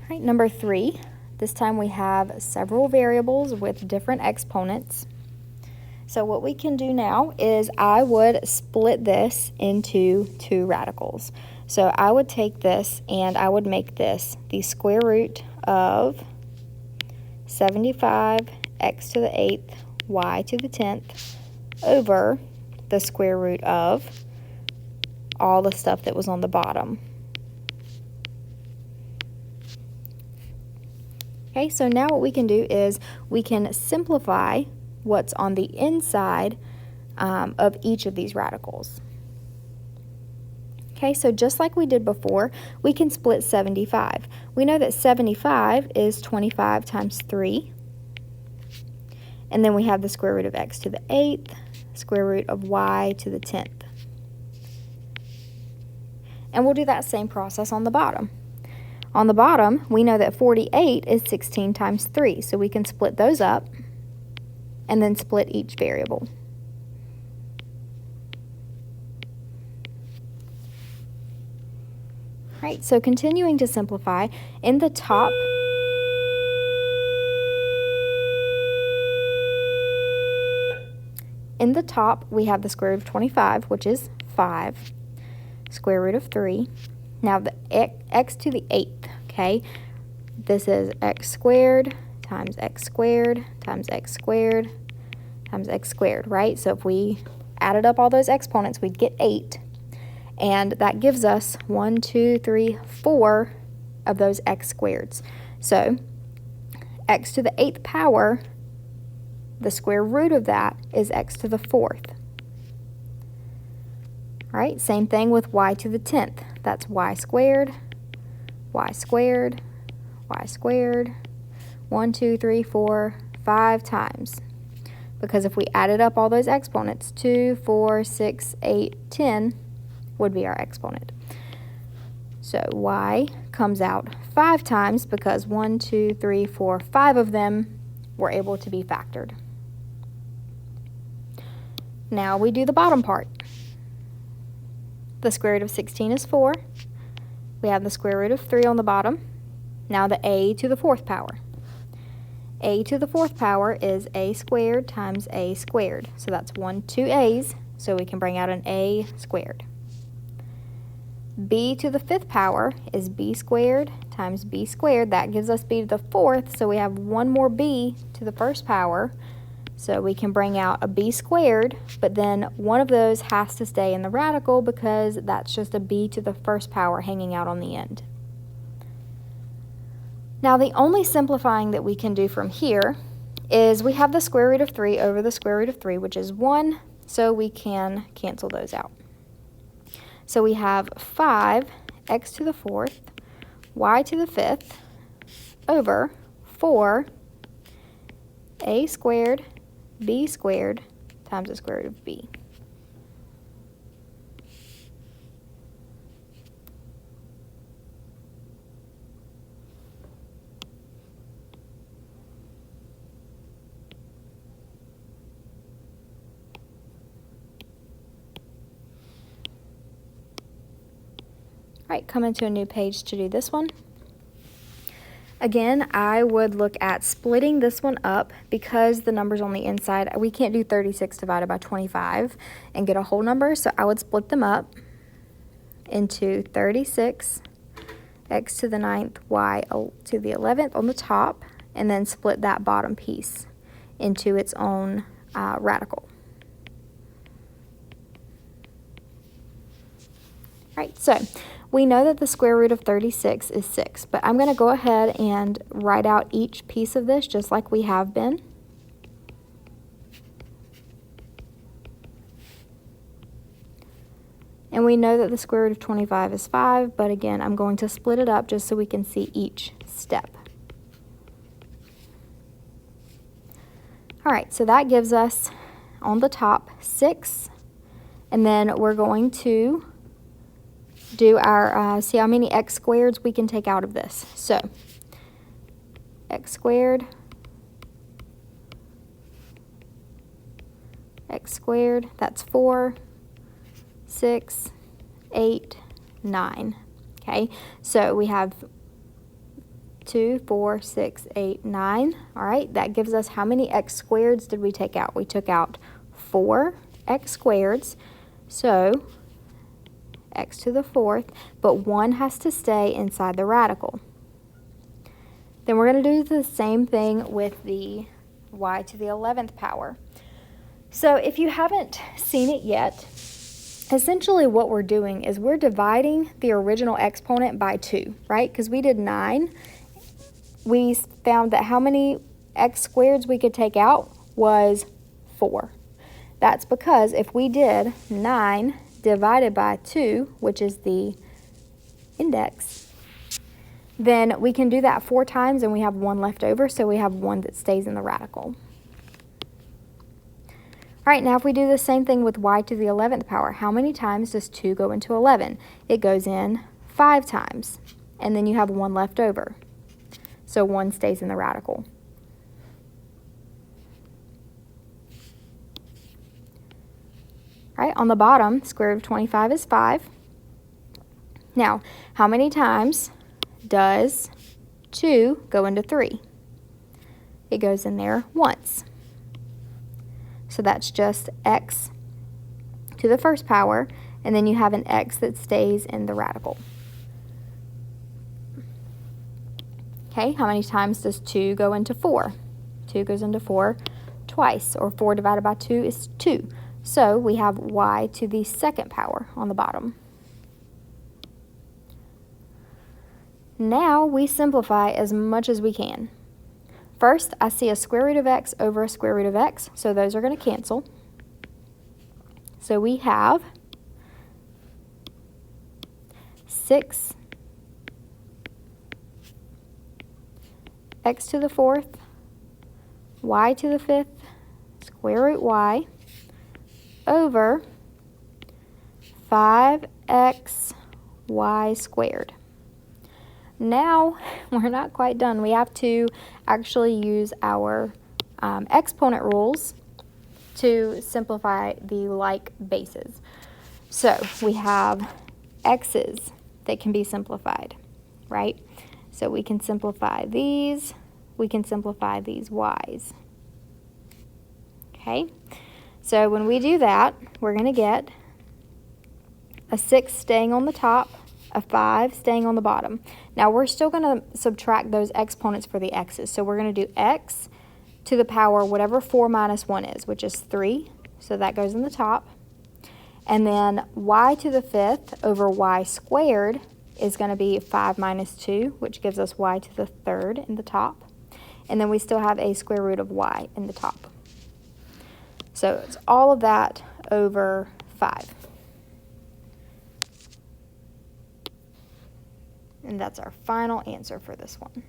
All right, number 3. This time we have several variables with different exponents. So what we can do now is I would split this into 2 radicals. So I would take this and I would make this the square root of 75 x to the 8th y to the 10th over the square root of all the stuff that was on the bottom. Okay, so now what we can do is we can simplify what's on the inside of each of these radicals. Okay, so just like we did before, we can split 75. We know that 75 is 25 times 3. And then we have the square root of x to the 8th, square root of y to the 10th. And we'll do that same process on the bottom. On the bottom, we know that 48 is 16 times 3, so we can split those up and then split each variable. Right, so continuing to simplify, in the top, we have the square root of 25, which is 5, square root of 3. Now the x to the 8th, okay? This is x squared times x squared times x squared times x squared, right? So if we added up all those exponents, we'd get 8. And that gives us 1, 2, 3, 4 of those x squareds. So x to the 8th power, the square root of that is x to the 4th. All right, same thing with y to the 10th. That's y squared, y squared, y squared, 1, 2, 3, 4, 5 times. Because if we added up all those exponents, 2, 4, 6, 8, 10 would be our exponent. So y comes out 5 times because 1, 2, 3, 4, 5 of them were able to be factored. Now we do the bottom part. The square root of 16 is 4. We have the square root of 3 on the bottom. Now the a to the 4th power. A to the 4th power is a squared times a squared. So that's 2 a's, so we can bring out an a squared. B to the 5th power is b squared times b squared. That gives us b to the 4th, so we have one more b to the 1st power. So we can bring out a b squared, but then one of those has to stay in the radical because that's just a b to the 1st power hanging out on the end. Now the only simplifying that we can do from here is we have the square root of 3 over the square root of 3, which is 1, so we can cancel those out. So we have 5 x to the 4th, y to the 5th, over 4 a squared b squared times the square root of b. All right, come into a new page to do this one. Again, I would look at splitting this one up because the numbers on the inside, we can't do 36 divided by 25 and get a whole number, so I would split them up into 36 x to the 9th, y to the 11th on the top, and then split that bottom piece into its own radical. Right, so we know that the square root of 36 is 6, but I'm going to go ahead and write out each piece of this just like we have been. And we know that the square root of 25 is 5, but again, I'm going to split it up just so we can see each step. All right, so that gives us on the top 6, and then we're going to do our, see how many x squareds we can take out of this. So, x squared, that's 4, 6, 8, 9. Okay, so we have 2, 4, 6, 8, 9. All right, that gives us how many x squareds did we take out? We took out 4 x squareds, so x to the 4th, but 1 has to stay inside the radical. Then we're going to do the same thing with the y to the 11th power. So if you haven't seen it yet, essentially what we're doing is we're dividing the original exponent by 2, right? Because we did 9. We found that how many x squareds we could take out was 4. That's because if we did 9 divided by 2, which is the index, then we can do that 4 times and we have 1 left over, so we have 1 that stays in the radical. All right, now if we do the same thing with y to the 11th power, how many times does 2 go into 11? It goes in 5 times, and then you have 1 left over. So 1 stays in the radical. All right, on the bottom, square root of 25 is 5. Now, how many times does 2 go into 3? It goes in there once. So that's just x to the first power, and then you have an x that stays in the radical. Okay, how many times does 2 go into 4? 2 goes into 4 twice, or 4 divided by 2 is 2. So we have y to the 2nd power on the bottom. Now we simplify as much as we can. First, I see a square root of x over a square root of x, so those are going to cancel. So we have 6 x to the 4th, y to the 5th, square root y, over 5x y squared. Now, we're not quite done. We have to actually use our exponent rules to simplify the like bases. So we have x's that can be simplified, right? So we can simplify these. We can simplify these y's. Okay? So when we do that, we're going to get a 6 staying on the top, a 5 staying on the bottom. Now we're still going to subtract those exponents for the x's. So we're going to do x to the power whatever 4 minus 1 is, which is 3. So that goes in the top. And then y to the 5th over y squared is going to be 5 minus 2, which gives us y to the 3rd in the top. And then we still have a square root of y in the top. So it's all of that over 5. And that's our final answer for this one.